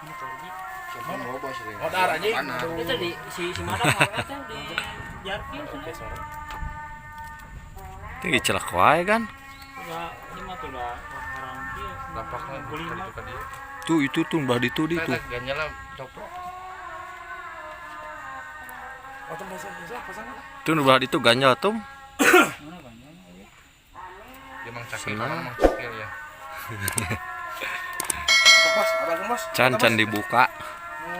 Ini pergi. Siapa mau bos ini? Oh, darah aja. Itu di si Madam itu di Jarkin Oke, sana. sorry. Tinggi celak wae kan. Udah ini mah tuh udah orang dia. Dapaknya Gulima. bukan itu kan dia. Tuh itu tuh bah di tuh. Ganjal lah coplok. Oh, tuh bahasa pasangan. Tuh bah itu ganjal tuh. Mana banyak ya. Dia mang cakil, Senang. mang cakil ya. Bos, abang bos. Can dibuka.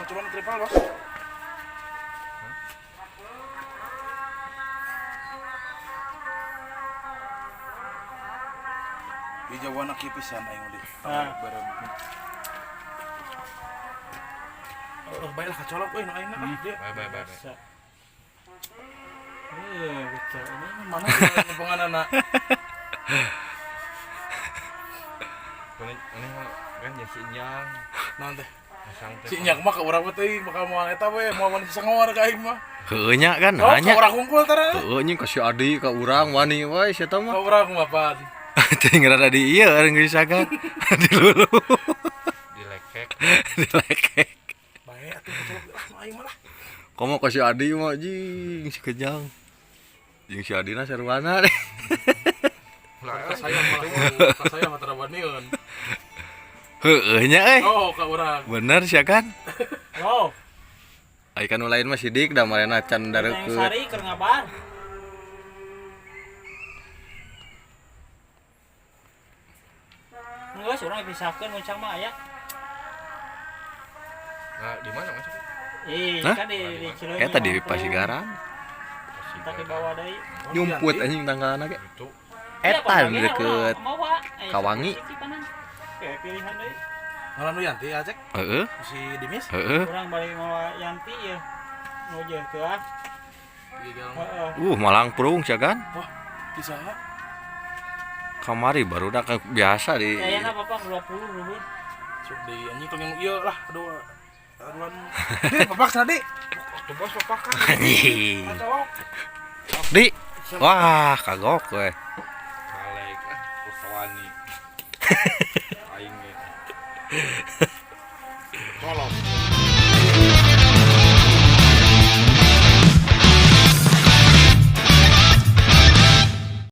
Cuman triple bos. Di Jawa nak kipisan aing udah. Bareng. Oh, baiklah kacolok euy nu aing mah dia. Bye. Bisa. Bisa ini. Mana hubungan anak? Ini mah kan ya sinjang. Nanti Masang teh. si nyak mah ka urang teh bakal moal eta we moal wani sangawar ka aing mah. Heueuh nya kan Oh, hanya. ka urang kumpul tara. Heueuh nya ka si Adi ka urang wani we sia teh Ka mah. urang mah pan. Teuing rada di ieu orang geus sagan. Di lulu. Dilekek. Dilekek. Bae atuh kacolok aing mah lah. Komo ka si Adi mah jing si Kejang. Jeung si Adina sarwana deh. Ka saya mah tara banieun. Heueuh nya euy. Oh, ka urang. Bener sia kan? Oh, Ai kan lain mah sidik da marena can yang dareukeut. sari keur ngabar. Enggak, surang dipisahkeun muncang mah aya. Nah, di mana masuk? Hah? Kan di Cileunyi. Eta di Pasigaran. Kita ke bawah deui. Nyumput anjing tanggalna ge. Itu. Eta deket Kawangi. Kawangi. Kayak pilihan deui. Ngaran nu Yanti acek Heeh, si Dimis. heeh. Urang balik mawa Yanti ya. Nu jeung teu ah. Gigal. Heeh. Malang Prung sia kan? Wah, bisa. Kamari barudak biasa di Kayaknya Bapak 20 nuhun. Sok di anjing tong yang ieu lah aduh. Aduan. Di bapak tadi. Tuh bos papak kan. anjing. Kacolok. Di. Wah, kagok we. Balik Rusawani. Aing. Tolong.